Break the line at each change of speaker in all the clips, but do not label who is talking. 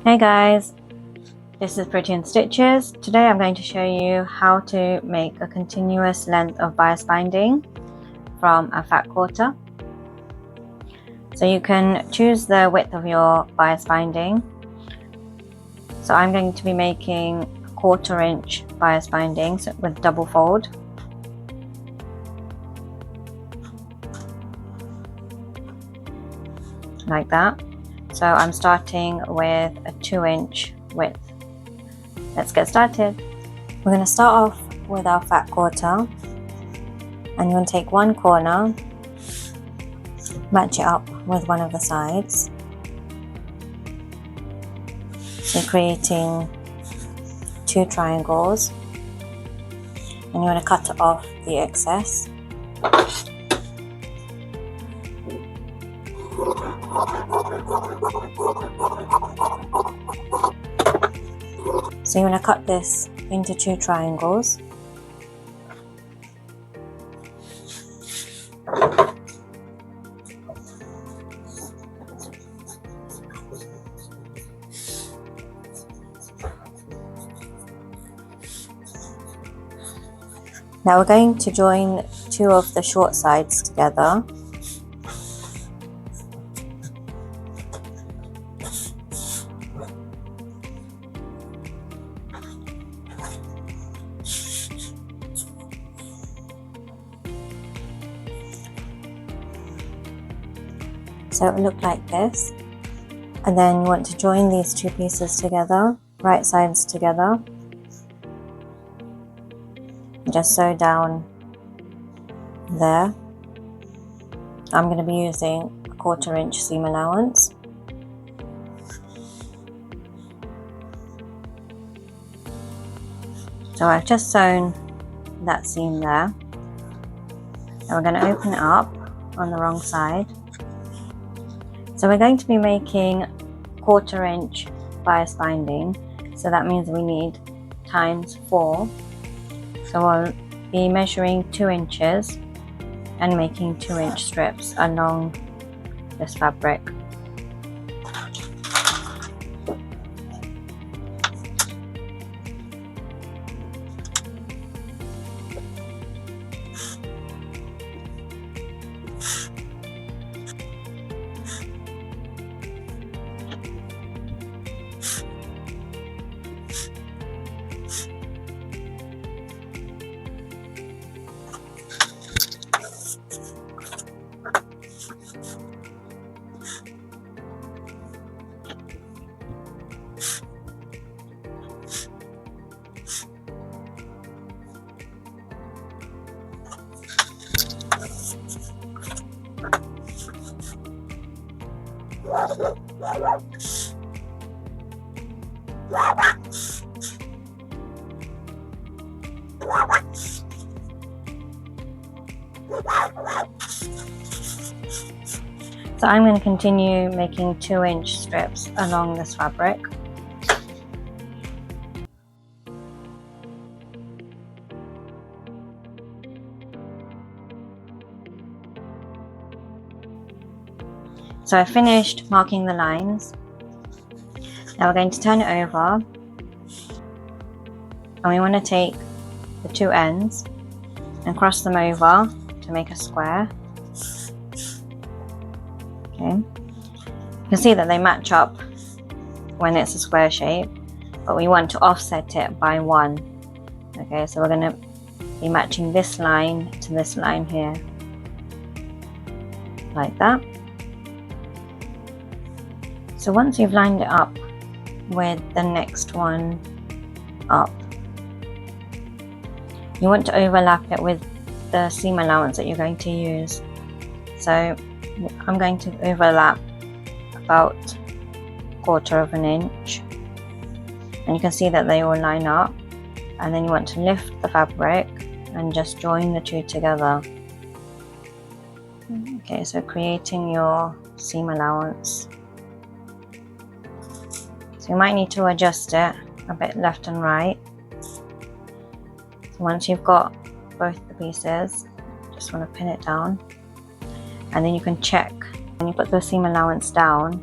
Hey guys, this is Pretty and Stitches. Today I'm going to show you how to make a continuous length of bias binding from a fat quarter. So you can choose the width of your bias binding. So I'm going to be making a 1/4 inch bias binding with double fold. Like that. So I'm starting with a 2-inch width. Let's get started. We're going to start off with our fat quarter, and you want to take one corner, match it up with one of the sides, so you're creating 2 triangles, and you want to cut off the excess. So you want to cut this into 2 triangles. Now we're going to join 2 of the short sides together. So it will look like this, and then you want to join these 2 pieces together, right sides together. Just sew down there. I'm going to be using a 1/4 inch seam allowance. So I've just sewn that seam there. And we're going to open it up on the wrong side. So we're going to be making 1/4 inch bias binding, so that means we need times 4. So we'll be measuring 2 inches and making 2-inch strips along this fabric. So I'm going to continue making 2-inch strips along this fabric. So I finished marking the lines. Now we're going to turn it over, and we want to take the 2 ends and cross them over to make a square. Okay, you can see that they match up when it's a square shape, but we want to offset it by 1. Okay, so we're going to be matching this line to this line here, like that. So once you've lined it up with the next one up, you want to overlap it with the seam allowance that you're going to use. So I'm going to overlap about 1/4 inch, and you can see that they all line up, and then you want to lift the fabric and just join the 2 together. Okay, so creating your seam allowance. So you might need to adjust it a bit left and right. So once you've got both the pieces, just want to pin it down, and then you can check when you put the seam allowance down,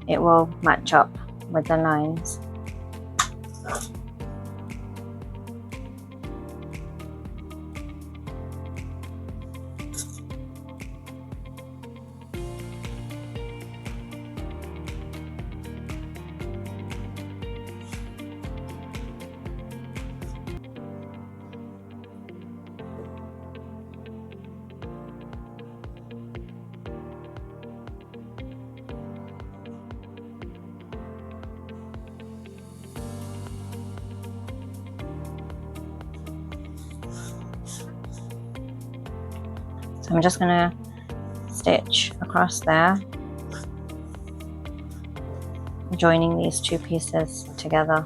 it will match up with the lines. So I'm just going to stitch across there, joining these two pieces together.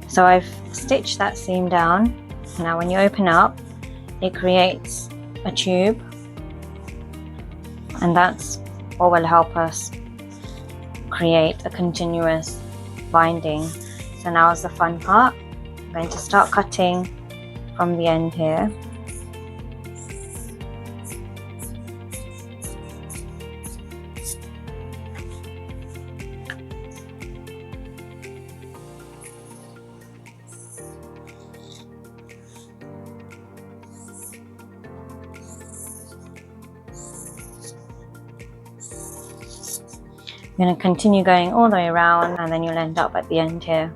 So I've stitched that seam down. Now when you open up, it creates a tube, and that's what will help us create a continuous binding. So now is the fun part. I'm going to start cutting from the end here. You're going to continue going all the way around, and then you'll end up at the end here.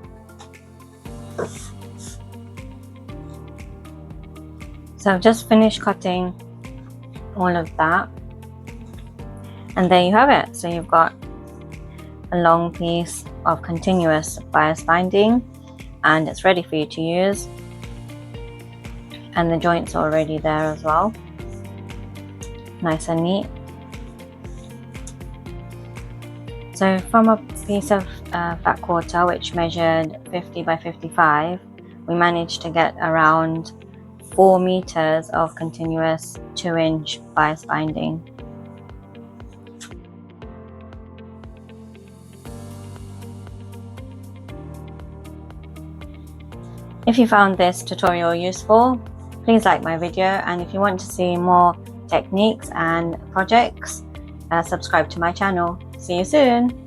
So I've just finished cutting all of that, and there you have it. So you've got a long piece of continuous bias binding, and it's ready for you to use, and the joints are already there as well, nice and neat. So from a piece of fat quarter which measured 50 by 55, we managed to get around 4 meters of continuous 2-inch bias binding. If you found this tutorial useful, please like my video, and if you want to see more techniques and projects, subscribe to my channel. See you soon!